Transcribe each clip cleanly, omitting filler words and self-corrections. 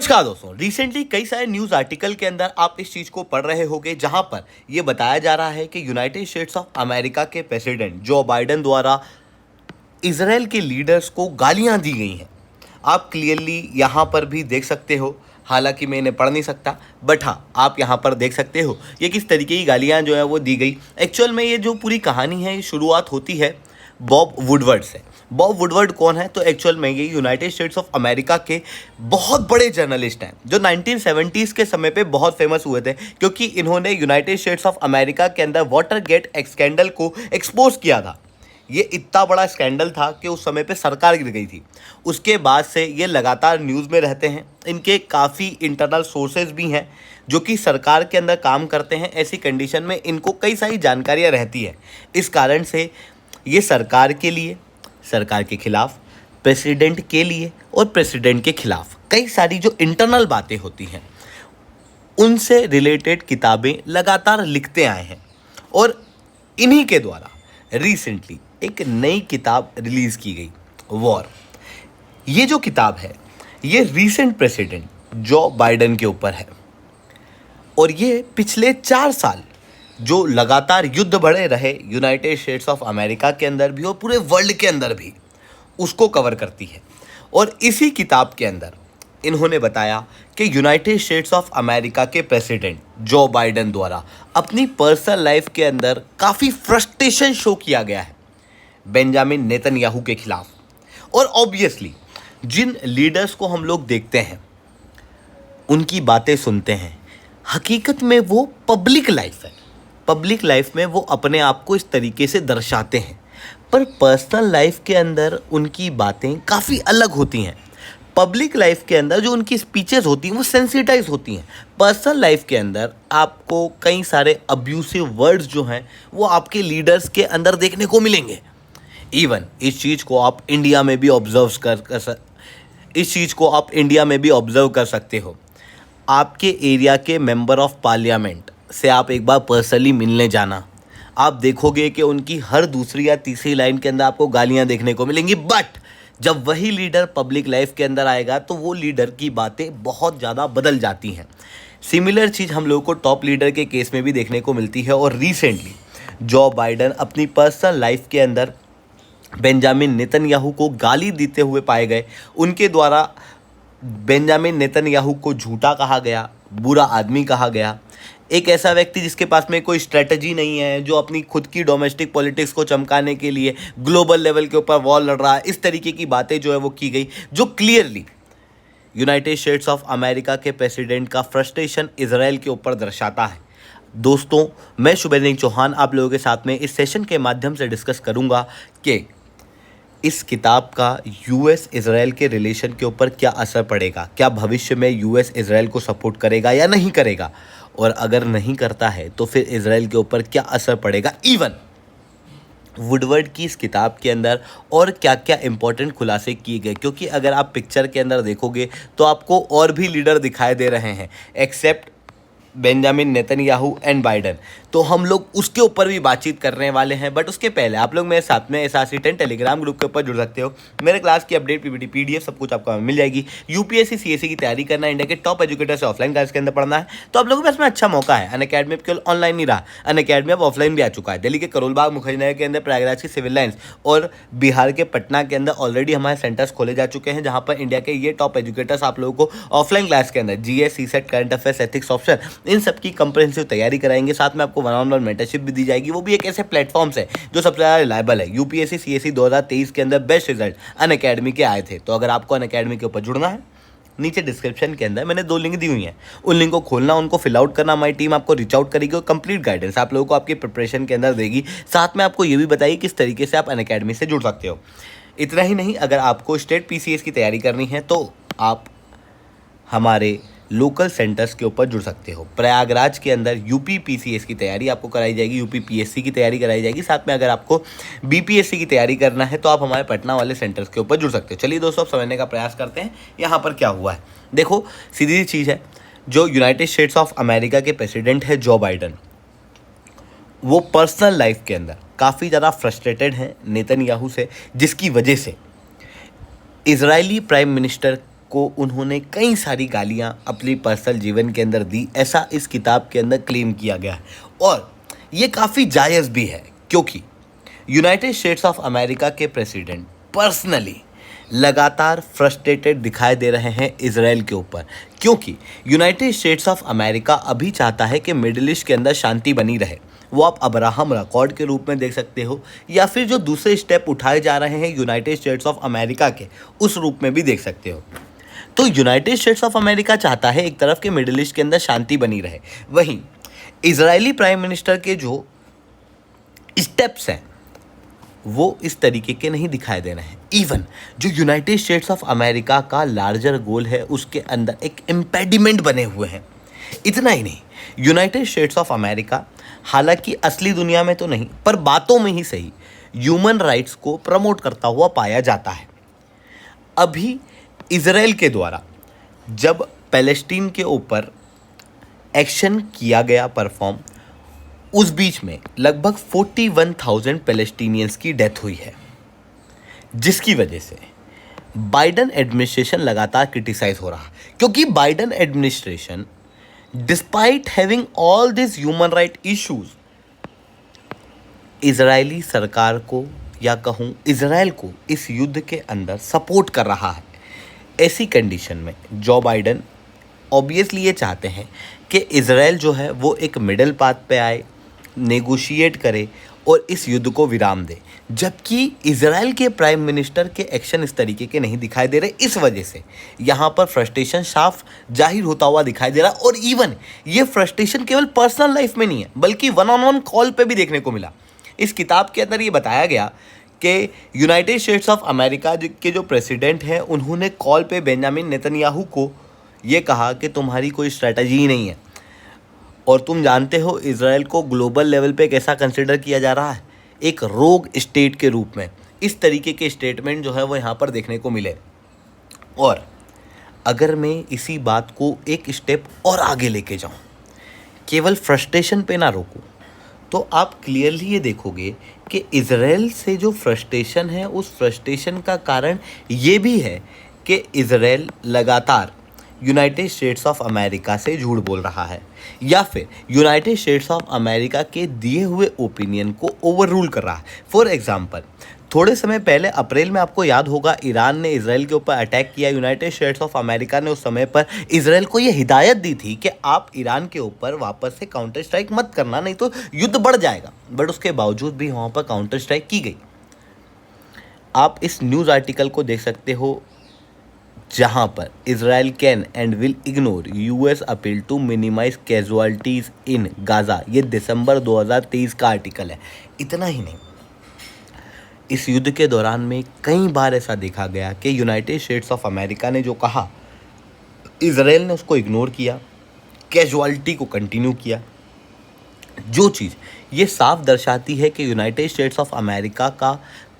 नमस्कार दोस्तों। रिसेंटली कई सारे न्यूज़ आर्टिकल के अंदर आप इस चीज़ को पढ़ रहे होंगे जहां पर यह बताया जा रहा है कि यूनाइटेड स्टेट्स ऑफ अमेरिका के प्रेसिडेंट जो बाइडेन द्वारा इसराइल के लीडर्स को गालियां दी गई हैं। आप क्लियरली यहां पर भी देख सकते हो, हालांकि मैं इन्हें पढ़ नहीं सकता, बट हाँ आप यहां पर देख सकते हो ये किस तरीके की गालियां जो है वो दी गई। एक्चुअल में ये जो पूरी कहानी है ये शुरुआत होती है बॉब वुडवर्ड से। बॉब वुडवर्ड कौन है? तो एक्चुअल में ये यूनाइटेड स्टेट्स ऑफ अमेरिका के बहुत बड़े जर्नलिस्ट हैं जो 1970s के समय पे बहुत फेमस हुए थे, क्योंकि इन्होंने यूनाइटेड स्टेट्स ऑफ अमेरिका के अंदर वाटरगेट स्कैंडल को एक्सपोज किया था। ये इतना बड़ा स्कैंडल था कि उस समय पे सरकार गिर गई थी। उसके बाद से ये लगातार न्यूज़ में रहते हैं। इनके काफ़ी इंटरनल सोर्सेज भी हैं जो कि सरकार के अंदर काम करते हैं। ऐसी कंडीशन में इनको कई सारी जानकारियाँ रहती है। इस कारण से ये सरकार के लिए, सरकार के खिलाफ, प्रेसिडेंट के लिए और प्रेसिडेंट के खिलाफ कई सारी जो इंटरनल बातें होती हैं उनसे रिलेटेड किताबें लगातार लिखते आए हैं। और इन्हीं के द्वारा रिसेंटली एक नई किताब रिलीज़ की गई, वॉर। ये जो किताब है ये रीसेंट प्रेसिडेंट जो बाइडेन के ऊपर है और ये पिछले 4 साल जो लगातार युद्ध बढ़े रहे यूनाइटेड स्टेट्स ऑफ अमेरिका के अंदर भी और पूरे वर्ल्ड के अंदर भी, उसको कवर करती है। और इसी किताब के अंदर इन्होंने बताया कि यूनाइटेड स्टेट्स ऑफ अमेरिका के प्रेसिडेंट जो बाइडेन द्वारा अपनी पर्सनल लाइफ के अंदर काफ़ी फ्रस्ट्रेशन शो किया गया है बेंजामिन नेतन्याहू के खिलाफ। और ऑब्वियसली जिन लीडर्स को हम लोग देखते हैं, उनकी बातें सुनते हैं, हकीकत में वो पब्लिक लाइफ है। पब्लिक लाइफ में वो अपने आप को इस तरीके से दर्शाते हैं, पर पर्सनल लाइफ के अंदर उनकी बातें काफ़ी अलग होती हैं। पब्लिक लाइफ के अंदर जो उनकी स्पीचेस होती हैं वो सेंसिटाइज होती हैं। पर्सनल लाइफ के अंदर आपको कई सारे अब्यूसिव वर्ड्स जो हैं वो आपके लीडर्स के अंदर देखने को मिलेंगे। इवन इस चीज़ को आप इंडिया में भी ऑब्जर्व कर सकते हो। आपके एरिया के मेंबर ऑफ पार्लियामेंट से आप एक बार पर्सनली मिलने जाना, आप देखोगे कि उनकी हर दूसरी या तीसरी लाइन के अंदर आपको गालियां देखने को मिलेंगी। बट जब वही लीडर पब्लिक लाइफ के अंदर आएगा तो वो लीडर की बातें बहुत ज़्यादा बदल जाती हैं। सिमिलर चीज़ हम लोगों को टॉप लीडर के केस में भी देखने को मिलती है। और रिसेंटली जो बाइडेन अपनी पर्सनल लाइफ के अंदर बेंजामिन नेतन्याहू को गाली देते हुए पाए गए। उनके द्वारा बेंजामिन नेतन्याहू को झूठा कहा गया, बुरा आदमी कहा गया, एक ऐसा व्यक्ति जिसके पास में कोई स्ट्रेटजी नहीं है, जो अपनी खुद की डोमेस्टिक पॉलिटिक्स को चमकाने के लिए ग्लोबल लेवल के ऊपर वॉर लड़ रहा है। इस तरीके की बातें जो है वो की गई, जो clearly United States of America के प्रेसिडेंट का फ्रस्ट्रेशन इजराइल के ऊपर दर्शाता है। दोस्तों, मैं शुभेंद्र चौहान आप लोगों के साथ में इस सेशन के माध्यम से डिस्कस करूंगा कि इस किताब का यूएस इजराइल के रिलेशन के ऊपर क्या असर पड़ेगा। क्या भविष्य में यूएस इजराइल को सपोर्ट करेगा या नहीं करेगा, और अगर नहीं करता है तो फिर इजराइल के ऊपर क्या असर पड़ेगा। इवन वुडवर्ड की इस किताब के अंदर और क्या क्या इंपॉर्टेंट खुलासे किए गए, क्योंकि अगर आप पिक्चर के अंदर देखोगे तो आपको और भी लीडर दिखाई दे रहे हैं except Benjamin Netanyahu and Biden. तो हम लोग उसके ऊपर भी बातचीत करने वाले हैं। बट उसके पहले आप लोग मेरे साथ में SRC10 टेलीग्राम ग्रुप के ऊपर जुड़ सकते हो। मेरे क्लास की अपडेट, PPT, PDF सब कुछ आपको मिल जाएगी। UPSC CSE की तैयारी करना है, इंडिया के टॉप एजुकेटर से ऑफलाइन क्लास के अंदर पढ़ना है, तो आप लोगों के पास में अच्छा मौका है। अनअकैडमी केवल ऑनलाइन नहीं रहा, अनअकैडमी अब ऑफलाइन भी आ चुका है। दिल्ली के करोलबाग, मुखर्जी के अंदर, प्रयागराज की सिविल लाइन्स और बिहार के पटना के अंदर ऑलरेडी हमारे सेंटर्स खोले जा चुके हैं, जहाँ पर इंडिया के ये टॉप एजुकेटर्स आप लोगों को ऑफलाइन क्लास के अंदर GS, CSET, current affairs, ethics option, इन सब की कंप्रिहेंसिव तैयारी कराएंगे। साथ में आपको वन-ऑन-वन मेंटरशिप भी दी जाएगी। वो भी एक ऐसे प्लेटफॉर्म से जो सबसे ज़्यादा रिलायबल है। UPSC CSE 2023 के अंदर बेस्ट रिजल्ट अनअकैडमी के आए थे। तो अगर आपको अनअकैडमी के ऊपर जुड़ना है, नीचे डिस्क्रिप्शन के अंदर मैंने 2 लिंक दी हुई हैं, उन लिंक को खोलना, उनको फिल आउट करना। हमारी टीम आपको रीच आउट करेगी और कंप्लीट गाइडेंस आप लोगों को आपकी प्रिपरेशन के अंदर देगी। साथ में आपको ये भी बताइए किस तरीके से आप अनअकैडमी से जुड़ सकते हो। इतना ही नहीं, अगर आपको स्टेट PCS की तैयारी करनी है तो आप हमारे लोकल सेंटर्स के ऊपर जुड़ सकते हो। प्रयागराज के अंदर UP PCS की तैयारी आपको कराई जाएगी, UP PSC की तैयारी कराई जाएगी। साथ में अगर आपको BPSC की तैयारी करना है तो आप हमारे पटना वाले सेंटर्स के ऊपर जुड़ सकते हो। चलिए दोस्तों, अब समझने का प्रयास करते हैं यहाँ पर क्या हुआ है। देखो, सीधी सी चीज़ है, जो यूनाइटेड स्टेट्स ऑफ अमेरिका के प्रेसिडेंट है जो बाइडेन, वो पर्सनल लाइफ के अंदर काफ़ी ज़्यादा फ्रस्ट्रेटेड हैं नेतन्याहू से, जिसकी वजह से इजरायली प्राइम मिनिस्टर को उन्होंने कई सारी गालियां अपनी पर्सनल जीवन के अंदर दी, ऐसा इस किताब के अंदर क्लेम किया गया है। और ये काफ़ी जायज़ भी है, क्योंकि यूनाइटेड स्टेट्स ऑफ अमेरिका के प्रेसिडेंट पर्सनली लगातार फ्रस्ट्रेटेड दिखाई दे रहे हैं इजराइल के ऊपर, क्योंकि यूनाइटेड स्टेट्स ऑफ अमेरिका अभी चाहता है कि मिडिल ईस्ट के अंदर शांति बनी रहे। वो आप अब्राहम अकॉर्ड के रूप में देख सकते हो, या फिर जो दूसरे स्टेप उठाए जा रहे हैं यूनाइटेड स्टेट्स ऑफ अमेरिका के, उस रूप में भी देख सकते हो। तो यूनाइटेड स्टेट्स ऑफ अमेरिका चाहता है एक तरफ कि मिडिल ईस्ट के अंदर शांति बनी रहे, वहीं इजरायली प्राइम मिनिस्टर के जो स्टेप्स हैं वो इस तरीके के नहीं दिखाई दे रहे हैं। इवन जो यूनाइटेड स्टेट्स ऑफ अमेरिका का लार्जर गोल है उसके अंदर एक इम्पेडिमेंट बने हुए हैं। इतना ही नहीं, यूनाइटेड स्टेट्स ऑफ अमेरिका हालांकि असली दुनिया में तो नहीं पर बातों में ही सही ह्यूमन राइट्स को प्रमोट करता हुआ पाया जाता है। अभी इजराइल के द्वारा जब पैलेस्टीन के ऊपर एक्शन किया गया परफॉर्म, उस बीच में लगभग 41,000 पैलेस्टीनियंस की डेथ हुई है, जिसकी वजह से बाइडन एडमिनिस्ट्रेशन लगातार क्रिटिसाइज हो रहा है। क्योंकि Biden administration despite having all this human right issues, Israeli सरकार को या कहूँ इजराइल को इस युद्ध के अंदर सपोर्ट कर रहा है। ऐसी कंडीशन में जो बाइडन ऑब्वियसली ये चाहते हैं कि इजराइल जो है वो एक मिडिल पाथ पे आए, नेगोशिएट करे और इस युद्ध को विराम दे, जबकि इजराइल के प्राइम मिनिस्टर के एक्शन इस तरीके के नहीं दिखाई दे रहे। इस वजह से यहाँ पर फ्रस्ट्रेशन साफ जाहिर होता हुआ दिखाई दे रहा। और इवन ये फ्रस्ट्रेशन केवल पर्सनल लाइफ में नहीं है बल्कि वन ऑन वन कॉल पे भी देखने को मिला। इस किताब के अंदर ये बताया गया कि यूनाइटेड स्टेट्स ऑफ अमेरिका के जो प्रेसिडेंट हैं उन्होंने कॉल पे बेंजामिन नेतन्याहू को ये कहा कि तुम्हारी कोई स्ट्रैटेजी ही नहीं है और तुम जानते हो इजराइल को ग्लोबल लेवल पे कैसा कंसिडर किया जा रहा है, एक रोग स्टेट के रूप में। इस तरीके के स्टेटमेंट जो है वो यहाँ पर देखने को मिले। और अगर मैं इसी बात को एक स्टेप और आगे लेके जाऊँ, केवल फ्रस्ट्रेशन पे ना रोकूँ, तो आप क्लियरली ये देखोगे कि इजराइल से जो फ्रस्ट्रेशन है उस फ्रस्ट्रेशन का कारण ये भी है कि इजराइल लगातार यूनाइटेड स्टेट्स ऑफ अमेरिका से झूठ बोल रहा है या फिर यूनाइटेड स्टेट्स ऑफ अमेरिका के दिए हुए ओपिनियन को ओवर रूल कर रहा है। फॉर एग्जांपल, थोड़े समय पहले अप्रैल में आपको याद होगा इरान ने इजराइल के ऊपर अटैक किया। यूनाइटेड स्टेट्स ऑफ अमेरिका ने उस समय पर इजराइल को ये हिदायत दी थी कि आप ईरान के ऊपर वापस से काउंटर स्ट्राइक मत करना, नहीं तो युद्ध बढ़ जाएगा। बट उसके बावजूद भी वहाँ पर काउंटर स्ट्राइक की गई। आप इस न्यूज़ आर्टिकल को देख सकते हो जहां पर Israel can and will ignore US appeal to minimize casualties in Gaza. ये दिसंबर 2023 का आर्टिकल है। इतना ही नहीं, इस युद्ध के दौरान में कई बार ऐसा देखा गया कि यूनाइटेड स्टेट्स ऑफ अमेरिका ने जो कहा इजराइल ने उसको इग्नोर किया, कैजुअलिटी को कंटिन्यू किया। जो चीज़ ये साफ दर्शाती है कि यूनाइटेड स्टेट्स ऑफ अमेरिका का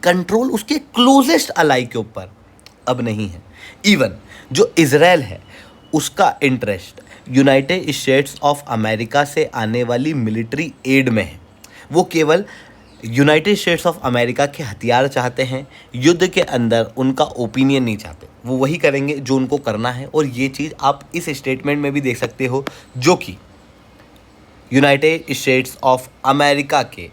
कंट्रोल उसके क्लोजेस्ट अलाई के ऊपर अब नहीं है। इवन जो इजराइल है उसका interest United States of America से आने वाली मिलिट्री एड में है। वो केवल यूनाइटेड स्टेट्स ऑफ अमेरिका के हथियार चाहते हैं, युद्ध के अंदर उनका ओपिनियन नहीं चाहते। वो वही करेंगे जो उनको करना है। और ये चीज़ आप इस स्टेटमेंट में भी देख सकते हो जो कि यूनाइटेड स्टेट्स ऑफ अमेरिका के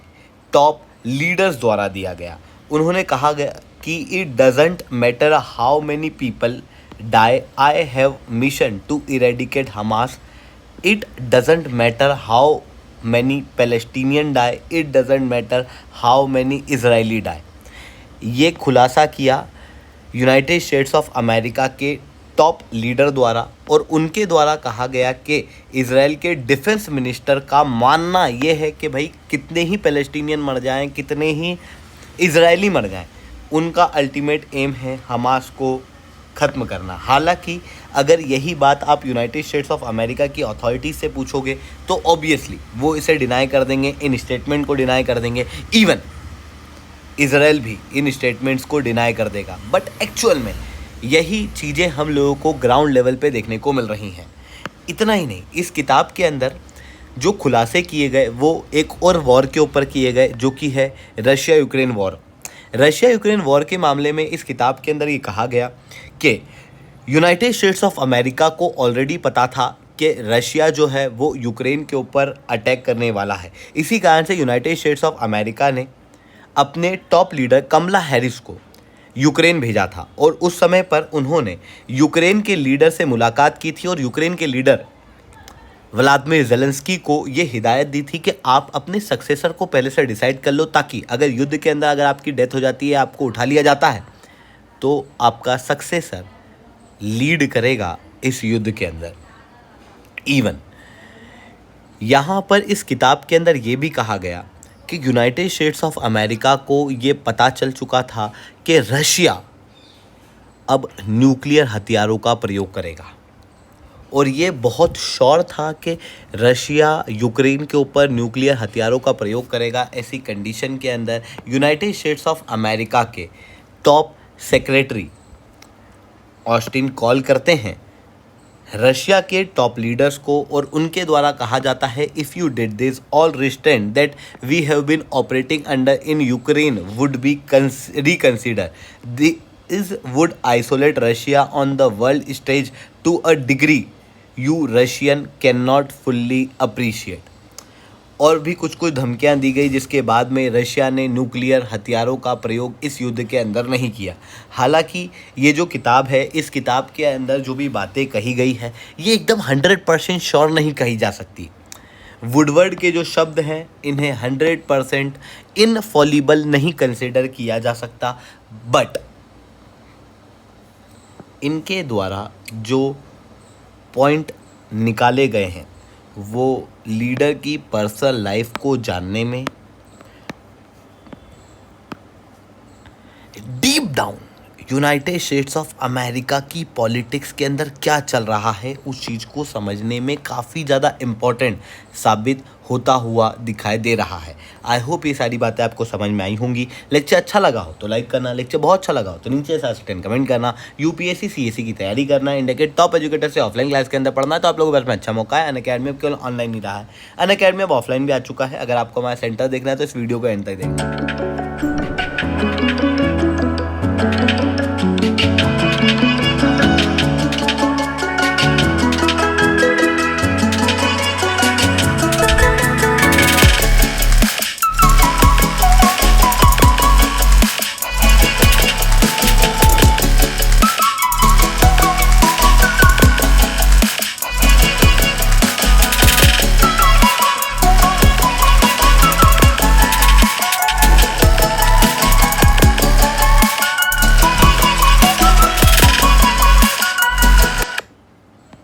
टॉप लीडर्स द्वारा दिया गया। उन्होंने कहा गया कि it doesn't matter how many people die, I have mission to eradicate Hamas. It doesn't matter how many Palestinian die, it doesn't matter how many Israeli die. ये खुलासा किया यूनाइटेड स्टेट्स ऑफ अमेरिका के top leader द्वारा। और उनके द्वारा कहा गया कि इजराइल के डिफेंस मिनिस्टर का मानना ये है कि भाई कितने ही पैलेस्टीनियन मर जाएं, कितने ही इजरायली मर जाएं, उनका अल्टीमेट एम है हमास को ख़त्म करना। हालांकि अगर यही बात आप यूनाइटेड स्टेट्स ऑफ अमेरिका की अथॉरिटीज़ से पूछोगे तो ऑब्वियसली वो इसे डिनाई कर देंगे, इन स्टेटमेंट को डिनाई कर देंगे। इवन इजराइल भी इन स्टेटमेंट्स को डिनाई कर देगा। बट एक्चुअल में यही चीज़ें हम लोगों को ग्राउंड लेवल पे देखने को मिल रही हैं। इतना ही नहीं, इस किताब के अंदर जो खुलासे किए गए वो एक और वॉर के ऊपर किए गए जो कि है Russia Ukraine war. Russia Ukraine war के मामले में इस किताब के अंदर ये कहा गया कि यूनाइटेड स्टेट्स ऑफ अमेरिका को ऑलरेडी पता था कि रशिया जो है वो यूक्रेन के ऊपर अटैक करने वाला है। इसी कारण से यूनाइटेड स्टेट्स ऑफ अमेरिका ने अपने टॉप लीडर कमला हैरिस को यूक्रेन भेजा था और उस समय पर उन्होंने यूक्रेन के लीडर से मुलाकात की थी और यूक्रेन के लीडर व्लादिमीर ज़ेलेंस्की को ये हिदायत दी थी कि आप अपने सक्सेसर को पहले से डिसाइड कर लो, ताकि अगर युद्ध के अंदर अगर आपकी डेथ हो जाती है, आपको उठा लिया जाता है, तो आपका सक्सेसर लीड करेगा इस युद्ध के अंदर। इवन यहाँ पर इस किताब के अंदर ये भी कहा गया कि यूनाइटेड स्टेट्स ऑफ अमेरिका को ये पता चल चुका था कि रशिया अब न्यूक्लियर हथियारों का प्रयोग करेगा और ये बहुत श्योर था कि रशिया यूक्रेन के ऊपर न्यूक्लियर हथियारों का प्रयोग करेगा। ऐसी कंडीशन के अंदर यूनाइटेड स्टेट्स ऑफ अमेरिका के टॉप सेक्रेटरी ऑस्टिन कॉल करते हैं रशिया के टॉप लीडर्स को और उनके द्वारा कहा जाता है, if you did this all restraint that we have been operating under in Ukraine would be reconsider, this would isolate Russia on the world stage to a degree you Russian can not fully appreciate. और भी कुछ कुछ धमकियां दी गई, जिसके बाद में Russia ने न्यूक्लियर हथियारों का प्रयोग इस युद्ध के अंदर नहीं किया। हालांकि ये जो किताब है, इस किताब के अंदर जो भी बातें कही गई है ये एकदम 100% श्योर नहीं कही जा सकती। वुडवर्ड के जो शब्द हैं इन्हें 100% इनफॉलिबल नहीं कंसिडर किया जा सकता, बट इनके द्वारा जो पॉइंट निकाले गए हैं वो लीडर की पर्सनल लाइफ को जानने में, deep down United States of America की पॉलिटिक्स के अंदर क्या चल रहा है उस चीज़ को समझने में काफ़ी ज़्यादा इम्पोर्टेंट साबित होता हुआ दिखाई दे रहा है। आई होप ये सारी बातें आपको समझ में आई होंगी। लेक्चर अच्छा लगा हो तो लाइक करना, लेक्चर बहुत अच्छा लगा हो तो नीचे से कमेंट करना। यूपीएससी सीएससी की तैयारी करना, इंडिया के टॉप एजुकेटर से ऑफलाइन क्लास के अंदर पढ़ना है तो आप लोगों के पास में अच्छा मौका है। अनअकैडमी अब केवल ऑनलाइन ही रहा है, अनअकैडमी अब ऑफलाइन भी आ चुका है। अगर आपको हमारा सेंटर देखना है तो इस वीडियो को एंड तक देखना।